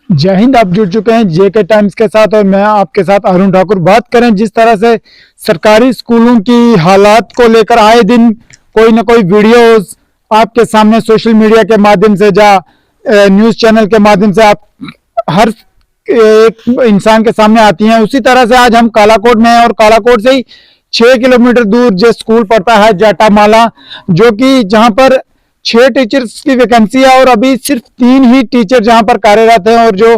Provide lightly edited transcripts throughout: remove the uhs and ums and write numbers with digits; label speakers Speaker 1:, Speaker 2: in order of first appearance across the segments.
Speaker 1: जय हिंद। आप जुड़ चुके हैं जेके टाइम्स के साथ और मैं आपके साथ अरुण ठाकुर। बात करें जिस तरह से सरकारी स्कूलों की हालात को लेकर आए दिन कोई ना कोई वीडियोस आपके सामने सोशल मीडिया के माध्यम से न्यूज़ चैनल के माध्यम से आप हर एक इंसान के सामने आती हैं, उसी तरह से आज हम कालाकोट में हैं और कालाकोट से ही 6 किलोमीटर दूर जो स्कूल पड़ता है जाटामाला, जो कि जहां पर 6 टीचर्स की वैकेंसी है और अभी सिर्फ 3 ही टीचर जहां पर कार्यरत हैं और जो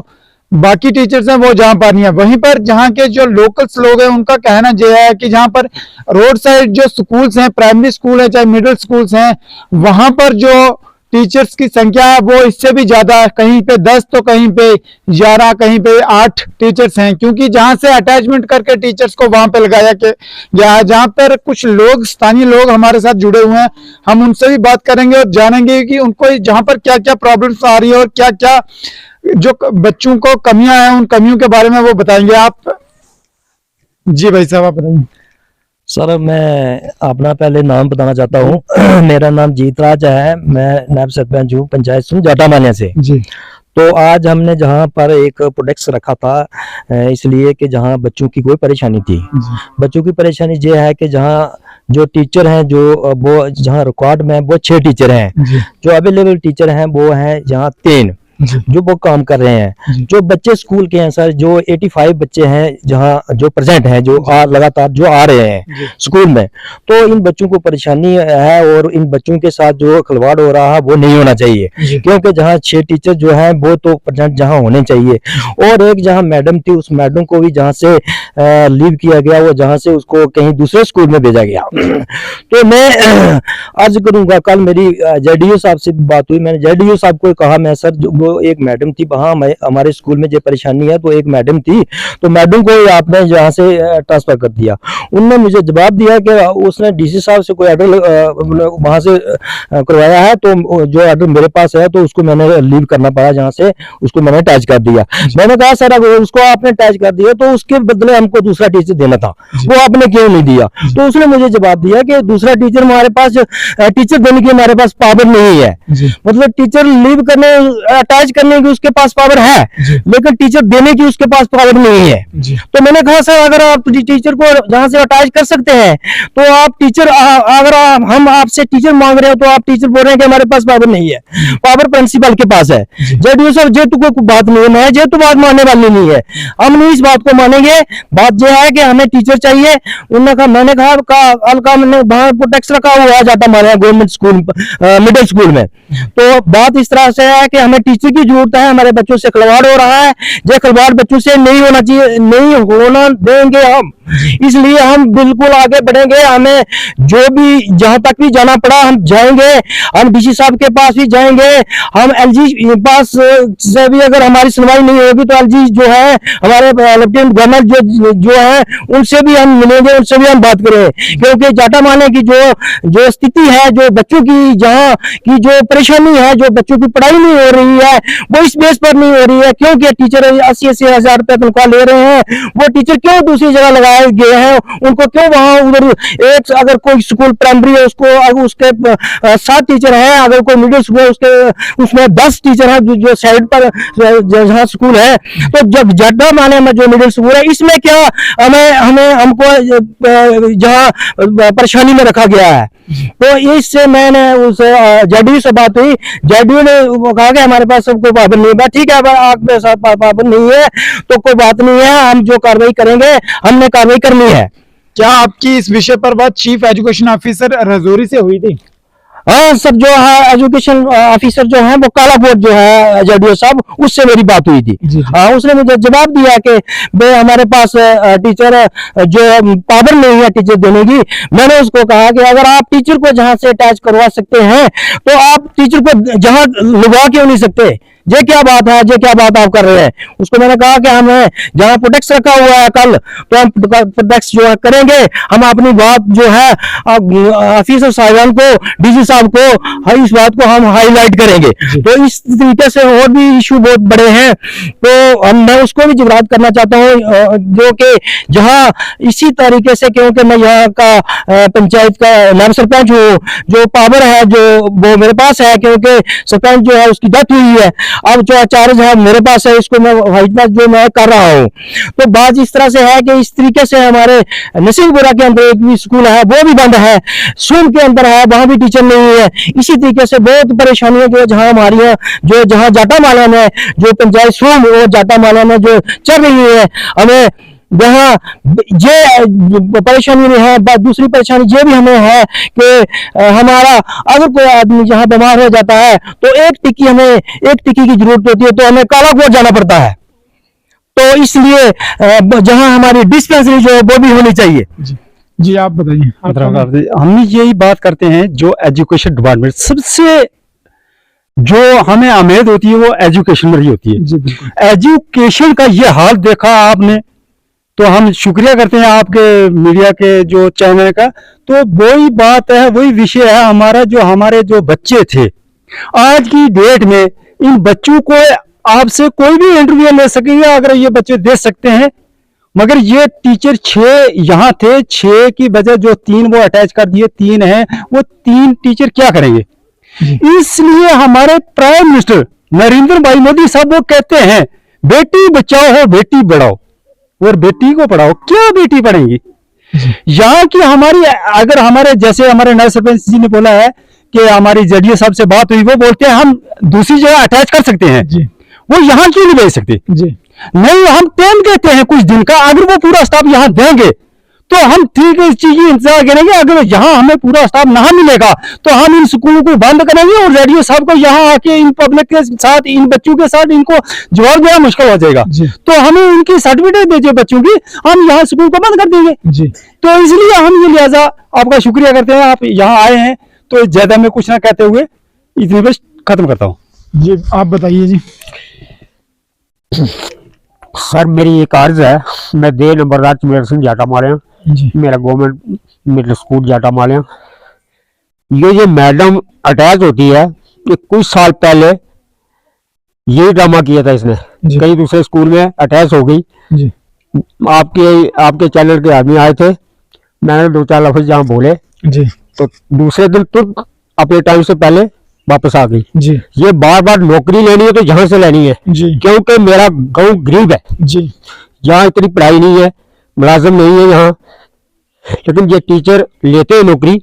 Speaker 1: बाकी टीचर्स हैं वो जहां पर नहीं है। वहीं पर जहां के जो लोकल्स लोग हैं उनका कहना यह है कि जहां पर रोड साइड जो स्कूल्स हैं, प्राइमरी स्कूल है चाहे मिडिल स्कूल्स हैं, वहां पर जो टीचर्स की संख्या है वो इससे भी ज्यादा है। कहीं पे 10 तो कहीं पे 11, कहीं पे 8 टीचर्स हैं, क्योंकि जहां से अटैचमेंट करके टीचर्स को वहां पे लगाया गया। जहां पर कुछ लोग, स्थानीय लोग हमारे साथ जुड़े हुए हैं, हम उनसे भी बात करेंगे और जानेंगे कि उनको जहां पर क्या क्या प्रॉब्लम्स आ रही है और क्या क्या जो बच्चों को कमियां हैं उन कमियों के बारे में वो बताएंगे। आप जी भाई साहब आप बताइए।
Speaker 2: सर, मैं अपना पहले नाम बताना चाहता हूँ। मेरा नाम जीतराज है, मैं नायब सरपंच हूँ पंचायत सुन जाटामालिया से
Speaker 1: जी।
Speaker 2: तो आज हमने जहाँ पर एक प्रोडक्ट्स रखा था, इसलिए कि जहाँ बच्चों की कोई परेशानी थी। बच्चों की परेशानी ये है कि जहाँ जो टीचर हैं जो वो जहाँ रिकॉर्ड में वो 6 टीचर हैं, जो अवेलेबल टीचर हैं वो हैं जहाँ 3 जो वो काम कर रहे हैं। जो बच्चे स्कूल के हैं सर, जो 85 बच्चे हैं जहाँ जो प्रेजेंट हैं, जो लगातार जो आ रहे हैं स्कूल में, तो इन बच्चों को परेशानी है और इन बच्चों के साथ जो खिलवाड़ हो रहा है वो नहीं होना चाहिए, क्योंकि जहाँ 6 टीचर जो हैं वो तो प्रेजेंट जहाँ होने चाहिए। और एक जहाँ मैडम थी, उस मैडम को भी जहाँ से लीव किया गया, वो जहाँ से उसको कहीं दूसरे स्कूल में भेजा गया। तो मैं अर्ज करूंगा, कल मेरी जेडीओ साहब से बात हुई, मैंने जेडीओ साहब को कहा, मैं सर एक मैडम थी वहाँ हमारे स्कूल में जो परेशानी है, तो एक मैडम थी, तो मैडम को आपने यहाँ से ट्रांसफर कर दिया। उनने मुझे जवाब दिया कि उसने डीसी साहब से कोई ऑर्डर वहां से करवाया है, तो जो ऑर्डर मेरे पास है तो उसको मैंने लीव करना पड़ा, जहाँ से उसको मैंने अटैच कर दिया। मैंने कहा सर अगर उसको आपने अटैच कर दिया तो उसके बदले हमको दूसरा टीचर देना था, वो आपने क्यों नहीं दिया? तो उसने मुझे जवाब दिया कि दूसरा टीचर हमारे पास, टीचर देने की हमारे पास पावर नहीं है। मतलब टीचर लीव करने अटैच करने की उसके पास पावर है, लेकिन टीचर देने की उसके पास पावर नहीं है। तो मैंने कहा सर अगर आप टीचर को जहां से अटैच कर सकते हैं तो आप टीचर, अगर हम आपसे टीचर मांग रहे हो तो आप टीचर बोल रहे हैं कि हमारे पास पावर नहीं है, पावर प्रिंसिपल के पास है। जेडीओ सर जे तो कोई बात नहीं है, मैं जे तो बात मानने वाली नहीं है, हम नहीं इस बात को मानेंगे। बात यह है कि हमें टीचर चाहिए। उन्होंने कहा, मैंने कहा मैंने वहां प्रोटेक्ट रखा हुआ है जाटामालिया गवर्नमेंट स्कूल मिडिल स्कूल में, तो बात इस तरह से है कि हमें टीचर की जरूरत है। हमारे बच्चों से खिलवाड़ हो रहा है, जो खिलवाड़ बच्चों से नहीं होना चाहिए, नहीं होना देंगे हम, इसलिए हम बिल्कुल आगे बढ़ेंगे। हमें जो भी जहां तक भी जाना पड़ा हम जाएंगे, हम डीसी साहब के पास भी जाएंगे, हम एलजी पास से भी अगर हमारी सुनवाई नहीं होगी तो एलजी जो है हमारे लेफ्टिनेंट गवर्नर जो है उनसे भी हम मिलेंगे, उनसे भी हम बात करेंगे, क्योंकि जाटामालिया की जो स्थिति है, जो बच्चों की जहाँ की जो परेशानी है, जो बच्चों की पढ़ाई नहीं हो रही है वो इस बेस पर नहीं हो रही है, क्योंकि टीचर 80-80 हजार रुपए तनख्वाह ले रहे हैं। वो टीचर क्यों दूसरी जगह लगाए गए हैं, उनको क्यों वहां उधर एक, अगर कोई स्कूल प्राइमरी है उसको अगर उसके 7 टीचर हैं, अगर कोई मिडिल स्कूल है उसके उसमें 10 टीचर हैं, जो साइड पर जहाँ स्कूल है, तो जब जाटामालिया में जो मिडिल स्कूल है इसमें क्या हमको जहाँ परेशानी में रखा गया है। तो इससे मैंने उस जेडीयू से बात हुई, जेडीयू ने कहा कि हमारे पास सब कोई पाबंद नहीं है। ठीक है, अगर आपके साथ पाबंद नहीं है तो कोई बात नहीं है, हम जो कार्रवाई करेंगे हमने कार्रवाई करनी है।
Speaker 1: क्या आपकी इस विषय पर बात चीफ एजुकेशन ऑफिसर रजौरी से हुई थी?
Speaker 2: हाँ सर, जो है एजुकेशन ऑफिसर जो है वो कालाकोट जो है जेडीओ साहब, उससे मेरी बात हुई थी। उसने मुझे जवाब दिया कि भाई हमारे पास टीचर जो पावर नहीं है टीचर देने की। मैंने उसको कहा कि अगर आप टीचर को जहां से अटैच करवा सकते हैं तो आप टीचर को जहां लगा क्यों नहीं सकते? ये क्या बात है, ये क्या बात आप कर रहे हैं? उसको मैंने कहा कि हमें जहां प्रोटेक्ट रखा हुआ है कल, तो हम प्रोटेक्ट जो है करेंगे। हम अपनी बात जो है ऑफिसर साहिबान को, डीसी साहब को, इस बात को हम हाईलाइट करेंगे। तो इस तरीके से और भी इशू बहुत बड़े हैं, तो मैं उसको भी जिक्र करना चाहता हूँ, जो कि जहाँ इसी तरीके से, क्योंकि मैं यहाँ का पंचायत का नायब सरपंच हूँ, जो पावर है जो वो मेरे पास है, क्योंकि सरपंच जो है उसकी डेथ हुई है। अब जो चार्ज है मेरे पास है, इसको मैं व्हाइट बोर्ड जो मैं कर रहा हूँ। तो बात इस तरह से है कि इस तरीके से हमारे नसीबपुरा के अंदर एक भी स्कूल है वो भी बंद है, सून के अंदर है वहां भी टीचर नहीं है। इसी तरीके से बहुत परेशानियां जो जहाँ हमारी है, जो जहाँ जाटा माला में जो पंचायत सून और जाटा माला में जो चल रही है, हमें जहाँ ये परेशानी में है। दूसरी परेशानी ये भी हमें है कि हमारा अगर कोई आदमी जहाँ बीमार हो जाता है तो एक टिक्की की जरूरत होती है, तो हमें कालाकोट जाना पड़ता है। तो इसलिए जहाँ हमारी डिस्पेंसरी जो है वो भी होनी चाहिए।
Speaker 1: जी आप बताइए।
Speaker 3: हम यही बात करते हैं, जो एजुकेशन डिपार्टमेंट सबसे जो हमें उम्मीद होती है वो एजुकेशन में ही होती है। एजुकेशन का ये हाल देखा आपने, तो हम शुक्रिया करते हैं आपके मीडिया के जो चैनल का। तो वही बात है, वही विषय है हमारा, जो हमारे जो बच्चे थे आज की डेट में, इन बच्चों को आपसे कोई भी इंटरव्यू ले सकेगा अगर ये बच्चे दे सकते हैं। मगर ये टीचर 6 यहाँ थे, 6 की बजाय जो 3 वो अटैच कर दिए, 3 है, वो 3 टीचर क्या करेंगे? इसलिए हमारे प्राइम मिनिस्टर नरेंद्र भाई मोदी साहब वो कहते हैं बेटी बचाओ हो बेटी बढ़ाओ, और बेटी को पढ़ाओ। क्या बेटी पढ़ेंगी? यहाँ की हमारी, अगर हमारे जैसे हमारे नए सरपंच जी ने बोला है कि हमारी जडीए साहब से बात हुई, वो बोलते हैं हम दूसरी जगह अटैच कर सकते हैं, वो यहाँ क्यों नहीं भेज सकते? नहीं, हम टाइम देते हैं कुछ दिन का, अगर वो पूरा स्टाफ यहाँ देंगे तो हम ठीक है, इस चीज की इंतजार करेंगे। अगर यहाँ हमें पूरा स्टाफ ना मिलेगा तो हम इन स्कूलों को बंद करेंगे, और रेडियो साहब को यहाँ आके इन पब्लिक के साथ, इन बच्चों के साथ इनको जवाब देना मुश्किल हो जाएगा। तो हमें उनकी सर्टिफिकेट भेजे बच्चों की, हम यहाँ स्कूल को बंद कर देंगे। तो इसलिए हम ये लिहाजा आपका शुक्रिया करते हैं, आप यहाँ आए हैं। तो ज्यादा मैं कुछ ना कहते हुए इतनी बस खत्म करता हूँ।
Speaker 1: जी आप बताइए। जी
Speaker 4: सर मेरी एक अर्ज है, मैं 2 नंबरदार चमेल सिंह जाटा मालिया, मेरा गवर्नमेंट मिडिल स्कूल जाटा मालिया। ये मैडम अटैच होती है, ये कुछ साल पहले यही ड्रामा किया था इसने, कई दूसरे स्कूल में अटैच हो गई। आपके चैनल के आदमी आए थे, मैंने 2-4 लफ्ज जहाँ बोले तो दूसरे दिन तुरंत अपने टाइम से पहले वापस आ गई। ये बार बार नौकरी लेनी है तो यहाँ से लेनी है, क्योंकि मेरा गांव गरीब है, यहाँ इतनी पढ़ाई नहीं है, मुलाजिम नहीं है यहाँ, लेकिन ये टीचर लेते हैं नौकरी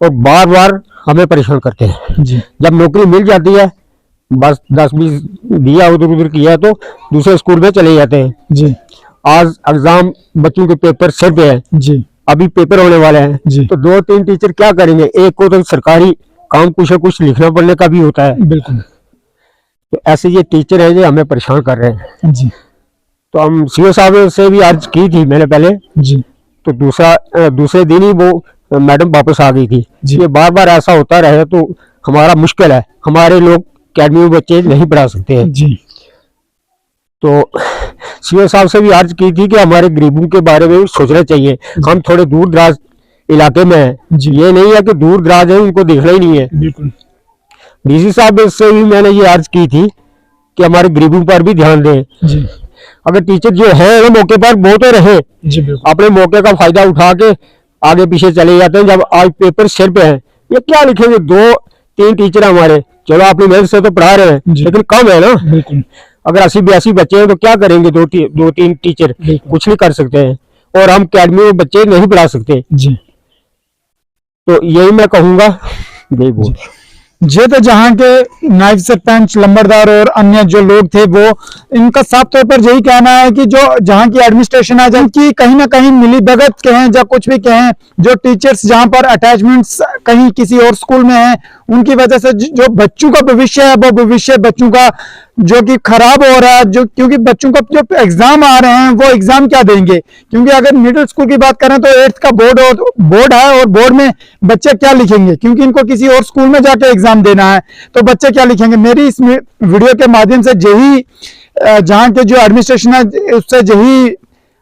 Speaker 4: और बार बार हमें परेशान करते हैं। जब नौकरी मिल जाती है बस 10-20 दिया उधर उधर किया तो दूसरे स्कूल में चले जाते हैं। आज एग्जाम बच्चों के पेपर सिर पे है, अभी पेपर होने वाले हैं, तो 2-3 टीचर क्या करेंगे? एक को तो सरकारी काम कुछ लिखना पढ़ने का भी होता है।
Speaker 1: बिल्कुल।
Speaker 4: तो ऐसे ये टीचर है जो हमें परेशान कर रहे हैं। तो हम सीओ साहब से भी अर्ज की थी मैंने पहले, तो दूसरे दिन ही वो मैडम वापस आ गई थी। ये बार बार ऐसा होता रहे तो हमारा मुश्किल है, हमारे लोग अकेडमी में बच्चे नहीं पढ़ा सकते हैं। तो सीओ साहब से भी अर्ज की थी कि हमारे गरीबों के बारे में सोचना चाहिए। हम थोड़े दूर दराज इलाके में है, ये नहीं है कि दूर दराज है उनको देखना ही नहीं है। डीसी साहब से भी मैंने ये अर्ज की थी कि हमारे गरीबों पर भी ध्यान दें। अगर टीचर जो है वो मौके पर वो तो रहे, अपने मौके का फायदा उठा के आगे पीछे चले जाते हैं। जब आज पेपर सिर पे है, ये क्या लिखेंगे? 2-3 टीचर हमारे, चलो अपनी मेहनत से तो पढ़ा रहे हैं, लेकिन कम है ना। अगर 80-82 बच्चे हैं तो क्या करेंगे? 2-3 टीचर कुछ नहीं कर सकते हैं, और हम अकेडमी में बच्चे नहीं पढ़ा सकते। तो यही मैं कहूंगा।
Speaker 1: ये तो जहाँ के नायब सरपंच, लंबरदार और अन्य जो लोग थे, वो इनका साफ तौर पर यही कहना है कि जो जहाँ की एडमिनिस्ट्रेशन है, जिनकी कहीं ना कहीं मिली भगत कहें या कुछ भी कहें, जो टीचर्स जहाँ पर अटैचमेंट्स कहीं किसी और स्कूल में हैं, उनकी वजह से जो बच्चों का भविष्य है, वो भविष्य बच्चों का जो कि खराब हो रहा है। जो क्योंकि बच्चों का जो एग्जाम आ रहे हैं, वो एग्जाम क्या देंगे? क्योंकि अगर मिडिल स्कूल की बात करें तो 8th का बोर्ड है, और बोर्ड में बच्चे क्या लिखेंगे? क्योंकि इनको किसी और स्कूल में जाके एग्जाम देना है, तो बच्चे क्या लिखेंगे? मेरी इस वीडियो के माध्यम से यही जहाँ के जो एडमिनिस्ट्रेशन है, उससे यही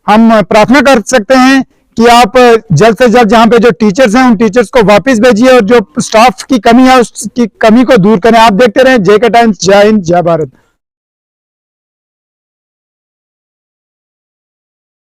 Speaker 1: हम प्रार्थना कर सकते हैं कि आप जल्द से जल्द जहाँ पे जो टीचर्स हैं, उन टीचर्स को वापस भेजिए, और जो स्टाफ की कमी है उसकी कमी को दूर करें। आप देखते रहें JK टाइम्स। जय हिंद, जय भारत।